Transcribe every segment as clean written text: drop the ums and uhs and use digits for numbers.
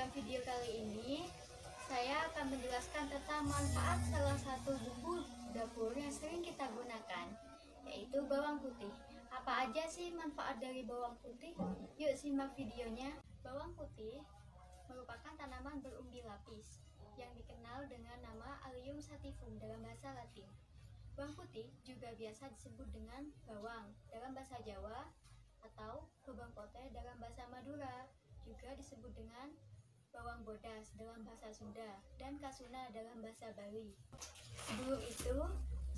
Dalam video kali ini, saya akan menjelaskan tentang manfaat salah satu bumbu dapur yang sering kita gunakan, yaitu bawang putih. Apa aja sih manfaat dari bawang putih? Yuk simak videonya. Bawang putih merupakan tanaman berumbi lapis yang dikenal dengan nama Allium sativum dalam bahasa Latin. Bawang putih juga biasa disebut dengan bawang dalam bahasa Jawa atau bawang putih dalam bahasa Madura, juga disebut dengan bawang bodas dalam bahasa Sunda dan kasuna dalam bahasa Bali. Sebelum itu,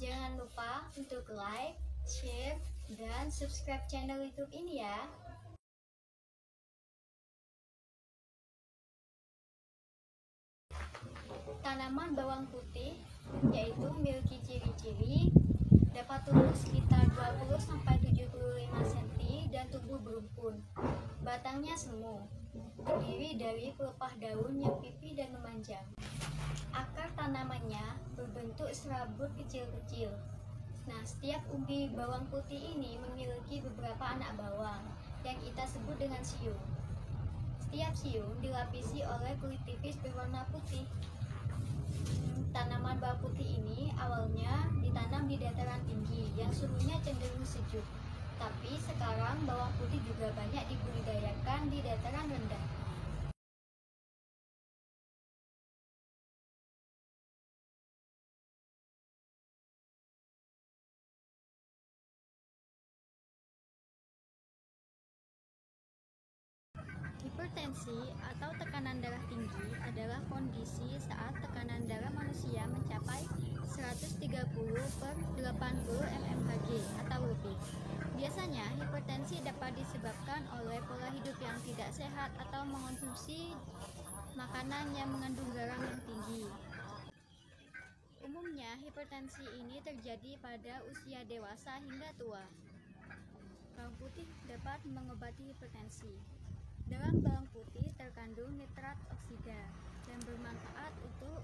jangan lupa untuk like, share, dan subscribe channel YouTube ini ya. Tanaman bawang putih yaitu memiliki ciri-ciri dapat tumbuh sekitar 20-75 cm dan tubuh berumpun. Batangnya semu, terdiri dari pelepah daun yang pipih dan memanjang. Akar tanamannya berbentuk serabut kecil-kecil. Nah, setiap umbi bawang putih ini memiliki beberapa anak bawang yang kita sebut dengan siung. Setiap siung dilapisi oleh kulit tipis berwarna putih. Tanaman bawang putih ini awalnya ditanam di dataran tinggi yang suhunya cenderung sejuk. Tapi sekarang bawang putih juga banyak dibudidayakan di dataran rendah. Hipertensi atau tekanan darah tinggi adalah kondisi saat tekanan darah manusia mencapai 130/80 mmHg atau lebih. Biasanya hipertensi dapat disebabkan oleh pola hidup yang tidak sehat atau mengonsumsi makanan yang mengandung garam yang tinggi. Umumnya hipertensi ini terjadi pada usia dewasa hingga tua. Bawang putih dapat mengobati hipertensi. Dalam bawang putih terkandung nitrat oksida yang bermanfaat untuk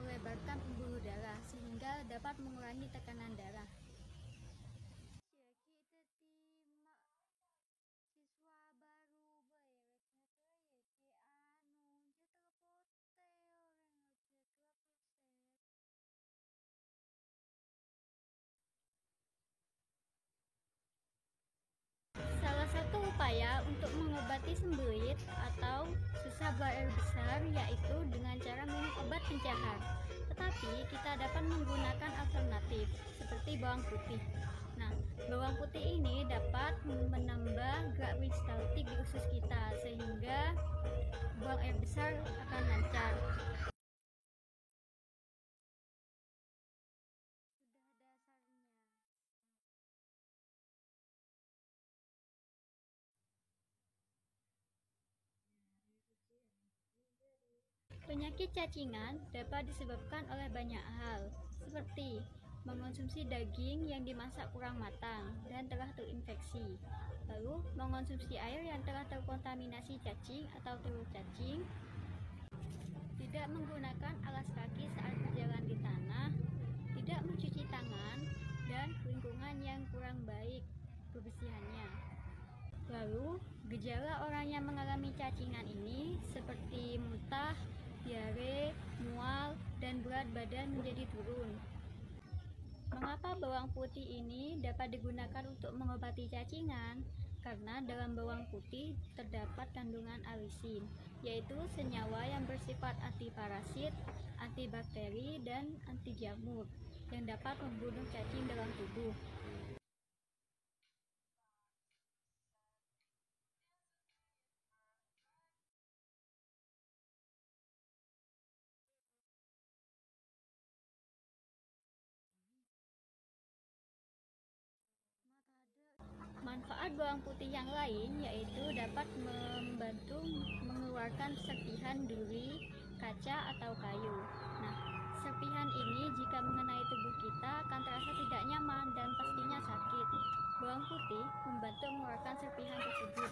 melebarkan pembuluh darah sehingga dapat mengurangi tekanan darah. Salah satu upaya untuk mengobati sembelit atau susah buang air besar yaitu dengan cara minum obat pencahar. Tetapi kita dapat menggunakan alternatif seperti bawang putih. Nah, bawang putih ini dapat menambah gerak peristaltik di usus kita sehingga buang air besar akan lancar. Penyakit cacingan dapat disebabkan oleh banyak hal, seperti mengonsumsi daging yang dimasak kurang matang dan telah terinfeksi, lalu mengonsumsi air yang telah terkontaminasi cacing atau telur cacing, tidak menggunakan alas kaki saat berjalan di tanah, tidak mencuci tangan, dan lingkungan yang kurang baik kebersihannya. Lalu, gejala orang yang mengalami cacingan ini seperti muntah, diare, mual, dan berat badan menjadi turun. Mengapa bawang putih ini dapat digunakan untuk mengobati cacingan? Karena dalam bawang putih terdapat kandungan alisin, yaitu senyawa yang bersifat antiparasit, antibakteri, dan anti jamur yang dapat membunuh cacing dalam tubuh. Manfaat bawang putih yang lain yaitu dapat membantu mengeluarkan serpihan duri, kaca, atau kayu. Nah, serpihan ini jika mengenai tubuh kita akan terasa tidak nyaman dan pastinya sakit. Bawang putih membantu mengeluarkan serpihan tersebut.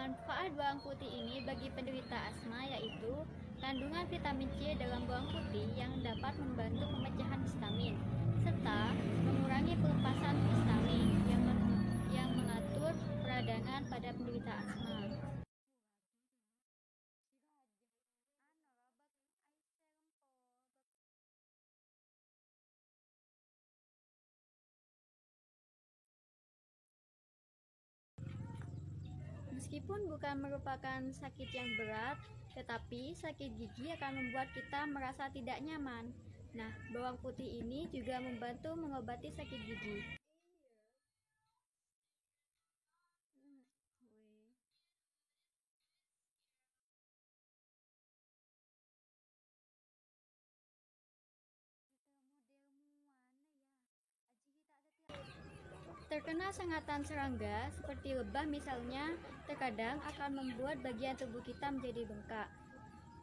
Manfaat bawang putih ini bagi penderita asma yaitu kandungan vitamin C dalam bawang putih yang dapat membantu pemecahan histamin serta mengurangi pelepasan histamin yang mengatur peradangan pada penderita asma. Meskipun bukan merupakan sakit yang berat, tetapi sakit gigi akan membuat kita merasa tidak nyaman. Nah, bawang putih ini juga membantu mengobati sakit gigi. Terkena sengatan serangga seperti lebah misalnya, terkadang akan membuat bagian tubuh kita menjadi bengkak.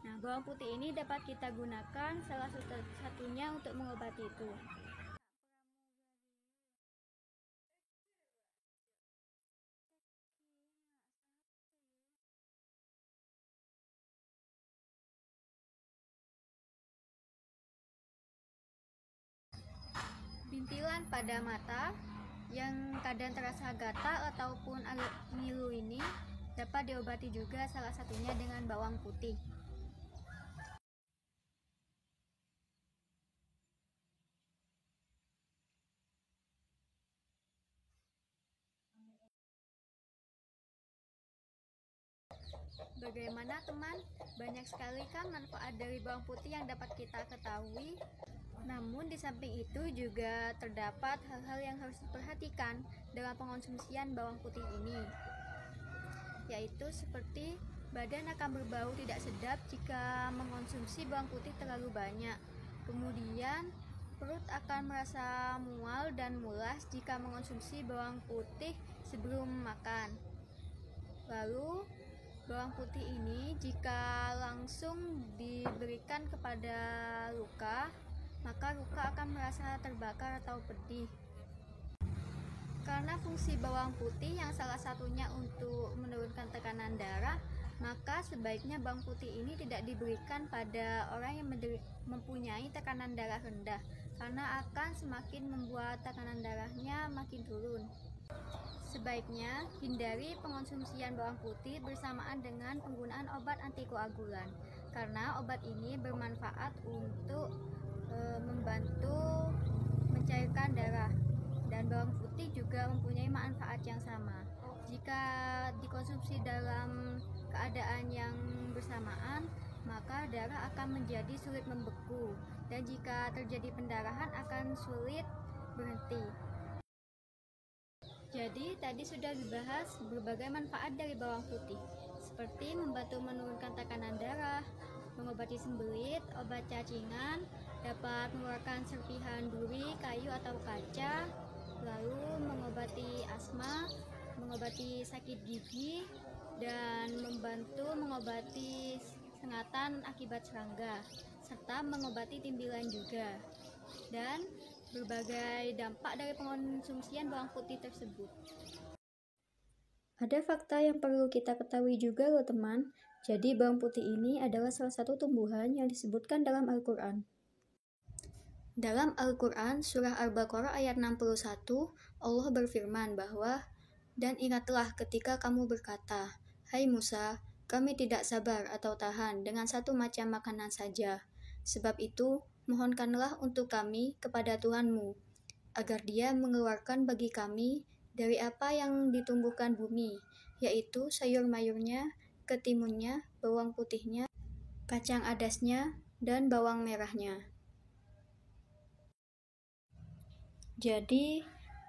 Nah, bawang putih ini dapat kita gunakan salah satunya untuk mengobati itu. Bintilan pada mata yang kadang terasa gatal ataupun agak ngilu ini dapat diobati juga salah satunya dengan bawang putih. Bagaimana teman? Banyak sekali kan manfaat dari bawang putih yang dapat kita ketahui. Namun di samping itu juga terdapat hal-hal yang harus diperhatikan dalam pengonsumsian bawang putih ini, yaitu seperti badan akan berbau tidak sedap jika mengonsumsi bawang putih terlalu banyak. Kemudian perut akan merasa mual dan mulas jika mengonsumsi bawang putih sebelum makan. Lalu bawang putih ini jika langsung diberikan kepada luka, maka luka akan merasa terbakar atau pedih. Karena fungsi bawang putih yang salah satunya untuk menurunkan tekanan darah, maka sebaiknya bawang putih ini tidak diberikan pada orang yang mempunyai tekanan darah rendah, karena akan semakin membuat tekanan darahnya makin turun. Sebaiknya hindari pengonsumsian bawang putih bersamaan dengan penggunaan obat antikoagulan, karena obat ini bermanfaat untuk membantu mencairkan darah, dan bawang putih juga mempunyai manfaat yang sama. Jika dikonsumsi dalam keadaan yang bersamaan, maka darah akan menjadi sulit membeku, dan jika terjadi pendarahan akan sulit berhenti. Jadi tadi sudah dibahas berbagai manfaat dari bawang putih, seperti membantu menurunkan tekanan darah, mengobati sembelit, obat cacingan, dapat mengeluarkan serpihan duri, kayu atau kaca, lalu mengobati asma, mengobati sakit gigi, dan membantu mengobati sengatan akibat serangga, serta mengobati timbilan juga, dan berbagai dampak dari pengonsumsian bawang putih tersebut. Ada fakta yang perlu kita ketahui juga loh teman. Jadi bawang putih ini adalah salah satu tumbuhan yang disebutkan dalam Al-Quran. Dalam Al-Quran, surah Al-Baqarah ayat 61, Allah berfirman bahwa, "Dan ingatlah ketika kamu berkata, 'Hai Musa, kami tidak sabar atau tahan dengan satu macam makanan saja. Sebab itu, mohonkanlah untuk kami kepada Tuhanmu, agar Dia mengeluarkan bagi kami dari apa yang ditumbuhkan bumi, yaitu sayur-mayurnya, ketimunnya, bawang putihnya, kacang adasnya, dan bawang merahnya.'" Jadi,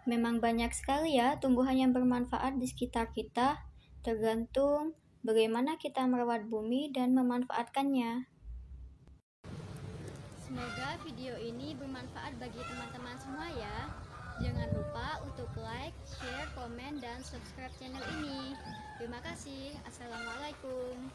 memang banyak sekali ya tumbuhan yang bermanfaat di sekitar kita, tergantung bagaimana kita merawat bumi dan memanfaatkannya. Semoga video ini bermanfaat bagi teman-teman semua ya. Jangan lupa untuk like, share, komen, dan subscribe channel ini. Terima kasih. Assalamualaikum.